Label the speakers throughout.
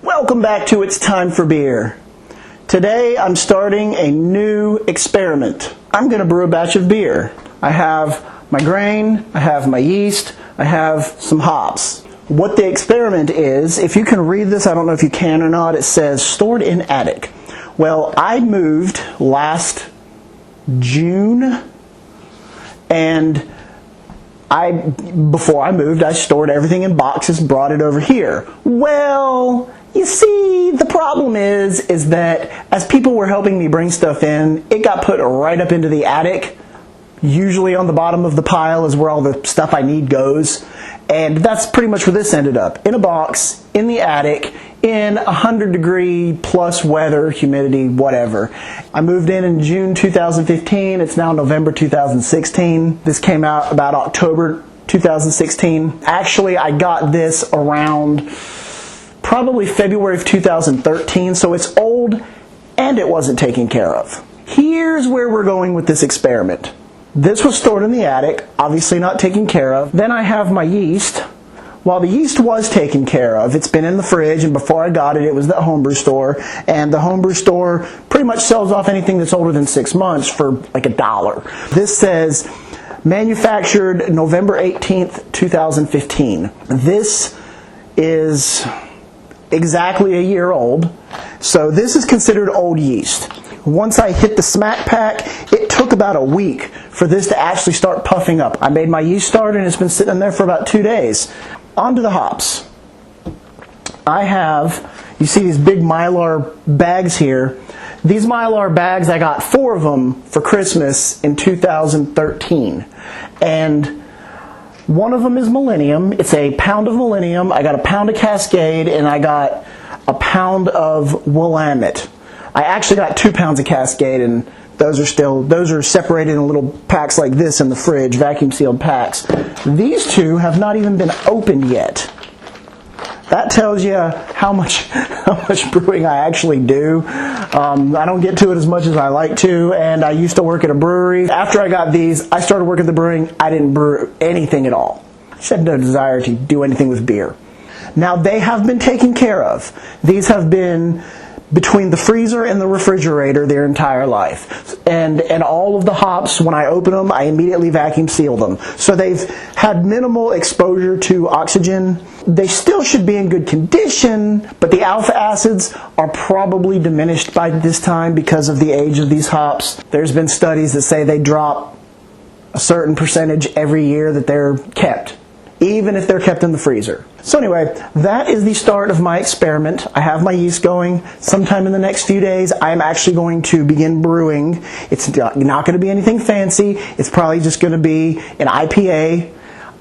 Speaker 1: Welcome back to It's Time for Beer. Today I'm starting a new experiment. I'm going to brew a batch of beer. I have my grain, I have my yeast, I have some hops. What the experiment is, if you can read this, I don't know if you can or not, it says stored in attic. Well, I moved last June, and before I moved, I stored everything in boxes, brought it over here. Well, you see, the problem is that as people were helping me bring stuff in, it got put right up into the attic. Usually on the bottom of the pile is where all the stuff I need goes. And that's pretty much where this ended up. In a box, in the attic, in 100-degree plus weather, humidity, whatever. I moved in June 2015. It's now November 2016. This came out about October 2016. Actually, I got this around probably February of 2013, so it's old and it wasn't taken care of. Here's where we're going with this experiment. This was stored in the attic, obviously not taken care of. Then I have my yeast. While the yeast was taken care of, it's been in the fridge, and before I got it, it was the homebrew store, and the homebrew store pretty much sells off anything that's older than 6 months for like $1. This says manufactured November 18th, 2015. This is exactly a year old, so this is considered old yeast. Once I hit the smack pack, it took about a week for this to actually start puffing up. I made my yeast starter and it's been sitting there for about 2 days. On to the hops. I have, you see these big Mylar bags here. These Mylar bags, I got 4 of them for Christmas in 2013. And one of them is Millennium. It's a pound of Millennium. I got a pound of Cascade, and I got a pound of Willamette. I actually got 2 pounds of Cascade, and those are separated in little packs like this in the fridge, vacuum sealed packs. These 2 have not even been opened yet. That tells you how much brewing I actually do. I don't get to it as much as I like to, and I used to work at a brewery. After I got these, I started working at the brewing. I didn't brew anything at all. I just had no desire to do anything with beer. Now, they have been taken care of. These have been between the freezer and the refrigerator their entire life. And all of the hops, when I open them, I immediately vacuum seal them. So they've had minimal exposure to oxygen. They still should be in good condition, but the alpha acids are probably diminished by this time because of the age of these hops. There's been studies that say they drop a certain percentage every year that they're kept, even if they're kept in the freezer. So anyway, that is the start of my experiment. I have my yeast going. Sometime in the next few days, I'm actually going to begin brewing. It's not going to be anything fancy. It's probably just going to be an IPA.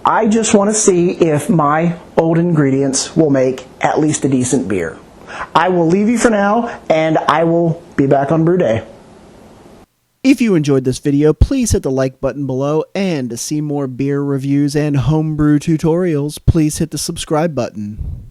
Speaker 1: I just want to see if my old ingredients will make at least a decent beer. I will leave you for now, and I will be back on brew day. If you enjoyed this video, please hit the like button below, and to see more beer reviews and homebrew tutorials, please hit the subscribe button.